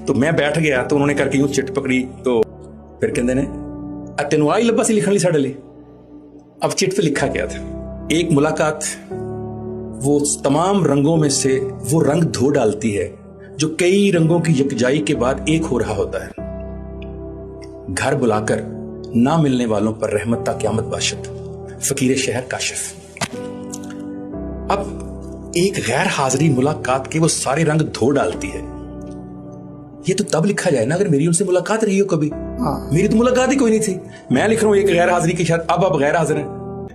तो मैं बैठ गया तो उन्होंने करके यूं चिट पकड़ी तो फिर कहते ने तेन आई लब्बा सी लिखने ली साढ़े लिए। अब चिट पे लिखा क्या था, एक मुलाकात वो तमाम रंगों में से वो रंग धो डालती है जो कई रंगों की यकजाई के बाद एक हो रहा होता है। घर बुलाकर ना मिलने वालों पर रहमत ता क़यामत बाशत, फकीर शहर काशिफ। अब एक गैर हाजिरी मुलाकात के वो सारे रंग धो डालती है। ये तो तब लिखा जाए ना अगर मेरी उनसे मुलाकात रही हो कभी। मेरी तो मुलाकात ही कोई नहीं थी। मैं लिख रहा हूं एक गैर हाजिरी की शर्त, अब गैर हाजिर है।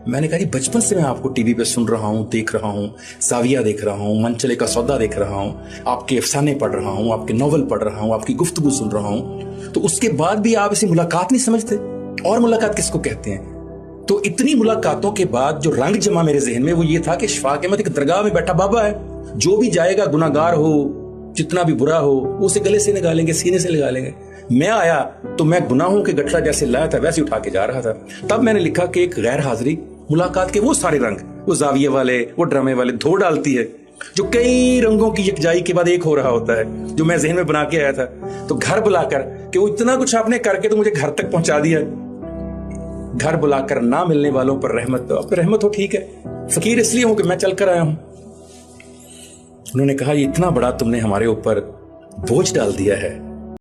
मैंने कहा जी बचपन से मैं आपको टीवी पे सुन रहा हूं, देख रहा हूं, साविया देख रहा हूं, मनचले का सौदा देख रहा हूं, आपके अफसाने पढ़ रहा हूं, आपके नॉवल पढ़ रहा हूं, आपकी गुफ्तगू सुन रहा हूं, तो उसके बाद भी आप इसे मुलाकात नहीं समझते। और मुलाकात किसको कहते हैं? तो इतनी मुलाकातों के बाद जो रंग जमा मेरे जहन में वो ये था कि शफाक अहमद एक दरगाह में बैठा बाबा है, जो भी जाएगा गुनाहगार हो, जितना भी बुरा हो, उसे गले से निकालेंगे, सीने से लगा लेंगे। मैं आया तो मैं गुनाहों के गठरा जैसे लाया था वैसे उठा के जा रहा था। तब मैंने लिखा कि एक गैर हाजिरी मुलाकात के वो सारे रंग, वो जाविये वाले, वो ड्रामे वाले धो डालती है जो कई रंगों की यकजाई के बाद एक हो रहा होता है, जो मैं जहन में बना के आया था। तो घर बुलाकर कि वो इतना कुछ आपने करके तो मुझे घर तक पहुंचा दिया। घर बुलाकर ना मिलने वालों पर रहमत, तो अब रहमत हो ठीक है, फकीर इसलिए हूं कि मैं चल कर आया हूं। उन्होंने कहा ये इतना बड़ा तुमने हमारे ऊपर बोझ डाल दिया है